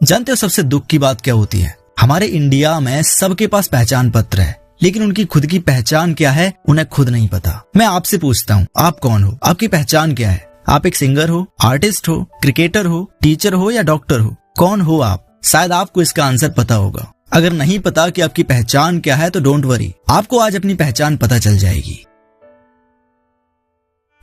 जानते हो सबसे दुख की बात क्या होती है? हमारे इंडिया में सबके पास पहचान पत्र है, लेकिन उनकी खुद की पहचान क्या है उन्हें खुद नहीं पता। मैं आपसे पूछता हूँ, आप कौन हो? आपकी पहचान क्या है? आप एक सिंगर हो, आर्टिस्ट हो, क्रिकेटर हो, टीचर हो या डॉक्टर हो? कौन हो आप? शायद आपको इसका आंसर पता होगा। अगर नहीं पता कि आपकी पहचान क्या है तो डोंट वरी, आपको आज अपनी पहचान पता चल जाएगी।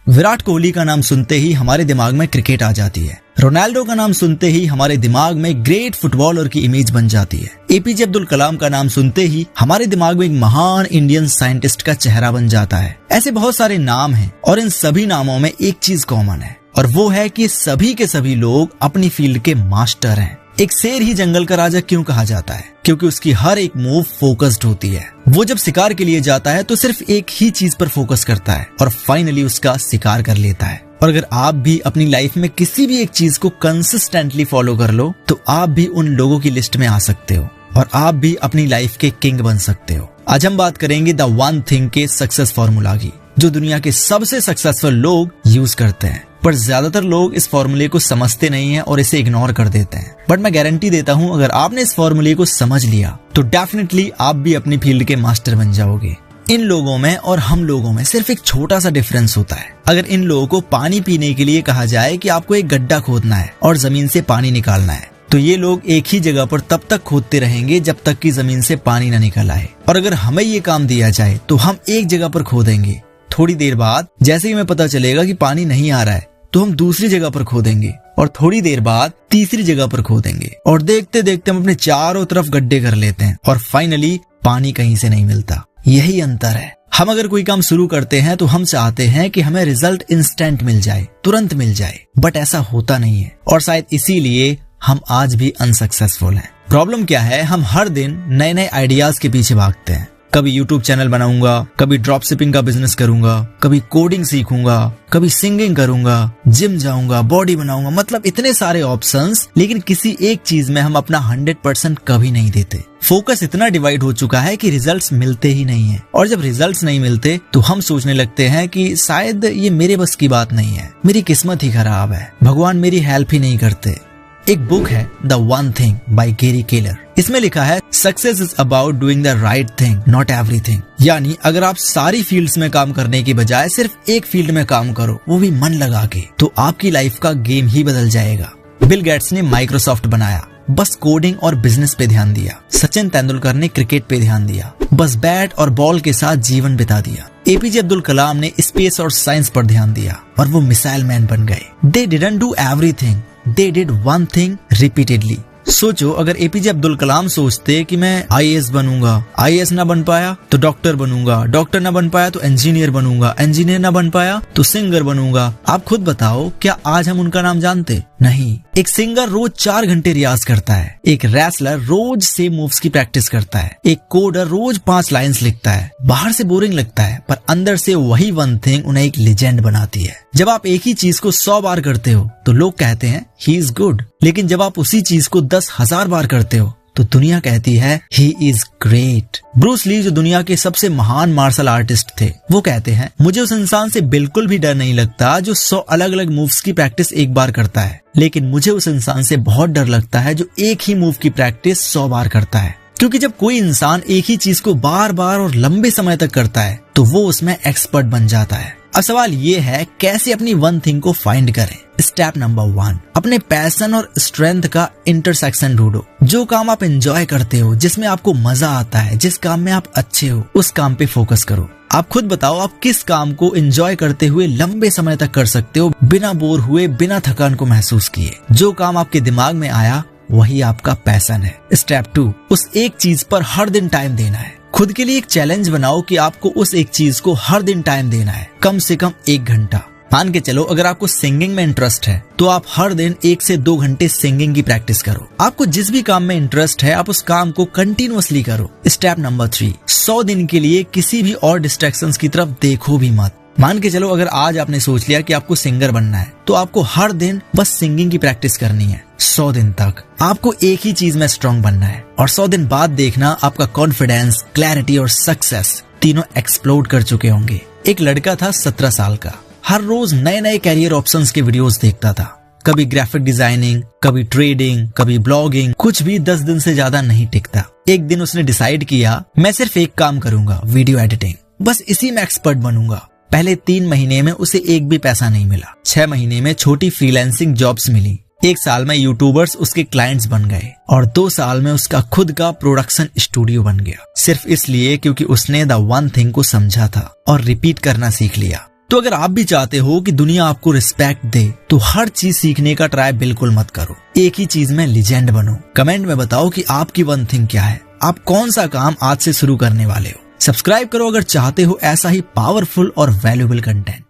विराट कोहली का नाम सुनते ही हमारे दिमाग में क्रिकेट आ जाती है। रोनाल्डो का नाम सुनते ही हमारे दिमाग में ग्रेट फुटबॉलर की इमेज बन जाती है। एपीजे अब्दुल कलाम का नाम सुनते ही हमारे दिमाग में एक महान इंडियन साइंटिस्ट का चेहरा बन जाता है। ऐसे बहुत सारे नाम हैं और इन सभी नामों में एक चीज कॉमन है और वो है कि सभी के सभी लोग अपनी फील्ड के मास्टर हैं। एक शेर ही जंगल का राजा क्यों कहा जाता है? क्योंकि उसकी हर एक मूव फोकस्ड होती है। वो जब शिकार के लिए जाता है तो सिर्फ एक ही चीज पर फोकस करता है और फाइनली उसका शिकार कर लेता है। और अगर आप भी अपनी लाइफ में किसी भी एक चीज को कंसिस्टेंटली फॉलो कर लो तो आप भी उन लोगों की लिस्ट में आ सकते हो और आप भी अपनी लाइफ के किंग बन सकते हो। आज हम बात करेंगे द वन थिंग के सक्सेस फॉर्मूला की, जो दुनिया के सबसे सक्सेसफुल लोग यूज करते हैं। पर ज्यादातर लोग इस फॉर्मूले को समझते नहीं हैं और इसे इग्नोर कर देते हैं। बट मैं गारंटी देता हूँ, अगर आपने इस फॉर्मूले को समझ लिया तो डेफिनेटली आप भी अपनी फील्ड के मास्टर बन जाओगे। इन लोगों में और हम लोगों में सिर्फ एक छोटा सा डिफरेंस होता है। अगर इन लोगों को पानी पीने के लिए कहा जाए कि आपको एक गड्ढा खोदना है और जमीन से पानी निकालना है, तो ये लोग एक ही जगह पर तब तक खोदते रहेंगे जब तक कि जमीन से पानी न निकल आए। और अगर हमें ये काम दिया जाए तो हम एक जगह पर खोदेंगे। थोड़ी देर बाद जैसे ही हमें पता चलेगा कि पानी नहीं आ रहा है तो हम दूसरी जगह पर खोदेंगे और थोड़ी देर बाद तीसरी जगह पर खोदेंगे और देखते देखते हम अपने चारों तरफ गड्ढे कर लेते हैं और फाइनली पानी कहीं से नहीं मिलता। यही अंतर है। हम अगर कोई काम शुरू करते हैं तो हम चाहते हैं कि हमें रिजल्ट इंस्टेंट मिल जाए, तुरंत मिल जाए, बट ऐसा होता नहीं है और शायद इसीलिए हम आज भी अनसक्सेसफुल हैं। प्रॉब्लम क्या है? हम हर दिन नए नए आइडियाज के पीछे भागते हैं। कभी यूट्यूब चैनल बनाऊंगा, कभी ड्रॉप शिपिंग का बिजनेस करूंगा, कभी कोडिंग सीखूंगा, कभी सिंगिंग करूंगा, जिम जाऊंगा, बॉडी बनाऊंगा, मतलब इतने सारे ऑप्शंस, लेकिन किसी एक चीज में हम अपना 100% कभी नहीं देते। फोकस इतना डिवाइड हो चुका है कि रिजल्ट्स मिलते ही नहीं है और जब रिजल्ट्स नहीं मिलते तो हम सोचने लगते हैं कि शायद ये मेरे बस की बात नहीं है, मेरी किस्मत ही खराब है, भगवान मेरी हेल्प ही नहीं करते। एक बुक है the one thing by Gary Keller. इसमें लिखा है success is about doing the right thing not everything. यानी अगर आप सारी फील्ड्स में काम करने की बजाय सिर्फ एक फील्ड में काम करो, वो भी मन लगा के, तो आपकी लाइफ का गेम ही बदल जाएगा। बिल गेट्स ने माइक्रोसॉफ्ट बनाया, बस कोडिंग और बिजनेस पे ध्यान दिया। सचिन तेंदुलकर ने क्रिकेट पे ध्यान दिया, बस बैट और बॉल के साथ जीवन बिता दिया। एपीजे अब्दुल कलाम ने स्पेस और साइंस पर ध्यान दिया और वो मिसाइल मैन बन गए। They didn't do everything, they did one thing repeatedly। सोचो, अगर एपीजे अब्दुल कलाम सोचते कि मैं आईएएस बनूंगा, आईएएस ना बन पाया तो डॉक्टर बनूंगा, डॉक्टर ना बन पाया तो इंजीनियर बनूंगा, इंजीनियर ना बन पाया तो सिंगर बनूंगा, आप खुद बताओ क्या आज हम उनका नाम जानते? नहीं। एक सिंगर रोज 4 घंटे रियाज करता है, एक रेसलर रोज सेम मूव्स की प्रैक्टिस करता है, एक कोडर रोज 5 लाइन्स लिखता है। बाहर से बोरिंग लगता है पर अंदर से वही वन थिंग उन्हें एक लेजेंड बनाती है। जब आप एक ही चीज को 100 बार करते हो तो लोग कहते हैं ही इज गुड, लेकिन जब आप उसी चीज को 10,000 बार करते हो तो दुनिया कहती है he is great. Bruce Lee, जो दुनिया के सबसे महान मार्शल आर्टिस्ट थे, वो कहते हैं मुझे उस इंसान से बिल्कुल भी डर नहीं लगता जो 100 अलग अलग मूव्स की प्रैक्टिस एक बार करता है, लेकिन मुझे उस इंसान से बहुत डर लगता है जो एक ही मूव की प्रैक्टिस 100 बार करता है। क्योंकि जब कोई इंसान एक ही चीज को बार बार और लंबे समय तक करता है तो वो उसमें एक्सपर्ट बन जाता है। अब सवाल ये है कैसे अपनी वन थिंग को फाइंड करें। स्टेप नंबर 1, अपने पैशन और स्ट्रेंथ का इंटरसेक्शन ढूंढो। जो काम आप एंजॉय करते हो, जिसमें आपको मजा आता है, जिस काम में आप अच्छे हो, उस काम पे फोकस करो। आप खुद बताओ आप किस काम को एंजॉय करते हुए लंबे समय तक कर सकते हो, बिना बोर हुए, बिना थकान को महसूस किए। जो काम आपके दिमाग में आया वही आपका पैशन है। स्टेप 2, उस एक चीज पर हर दिन टाइम देना है। खुद के लिए एक चैलेंज बनाओ कि आपको उस एक चीज को हर दिन टाइम देना है, कम से कम 1 घंटा। मान के चलो अगर आपको सिंगिंग में इंटरेस्ट है तो आप हर दिन 1 से 2 घंटे सिंगिंग की प्रैक्टिस करो। आपको जिस भी काम में इंटरेस्ट है आप उस काम को कंटिन्यूअसली करो। स्टेप नंबर 3, 100 दिन के लिए किसी भी और डिस्ट्रैक्शंस की तरफ देखो भी मत। मान के चलो अगर आज आपने सोच लिया कि आपको सिंगर बनना है तो आपको हर दिन बस सिंगिंग की प्रैक्टिस करनी है। 100 दिन तक आपको एक ही चीज में स्ट्रांग बनना है और 100 दिन बाद देखना आपका कॉन्फिडेंस, क्लैरिटी और सक्सेस तीनों एक्सप्लोड कर चुके होंगे। एक लड़का था 17 साल का, हर रोज नए नए कैरियर ऑप्शंस के वीडियोस देखता था। कभी ग्राफिक डिजाइनिंग, कभी ट्रेडिंग, कभी ब्लॉगिंग, कुछ भी 10 दिन से ज्यादा नहीं टिकता। एक दिन उसने डिसाइड किया, मैं सिर्फ एक काम करूंगा, वीडियो एडिटिंग, बस इसी में एक्सपर्ट बनूंगा। पहले 3 महीने में उसे एक भी पैसा नहीं मिला। 6 महीने में छोटी फ्रीलांसिंग जॉब्स मिली। 1 साल में यूट्यूबर्स उसके क्लाइंट्स बन गए और 2 साल में उसका खुद का प्रोडक्शन स्टूडियो बन गया, सिर्फ इसलिए क्योंकि उसने द वन थिंग को समझा था और रिपीट करना सीख लिया। तो अगर आप भी चाहते हो कि दुनिया आपको रिस्पेक्ट दे तो हर चीज सीखने का ट्राई बिल्कुल मत करो, एक ही चीज में लीजेंड बनो। कमेंट में बताओ कि आपकी वन थिंग क्या है, आप कौन सा काम आज से शुरू करने वाले हो। सब्सक्राइब करो अगर चाहते हो ऐसा ही पावरफुल और वैल्यूएबल कंटेंट।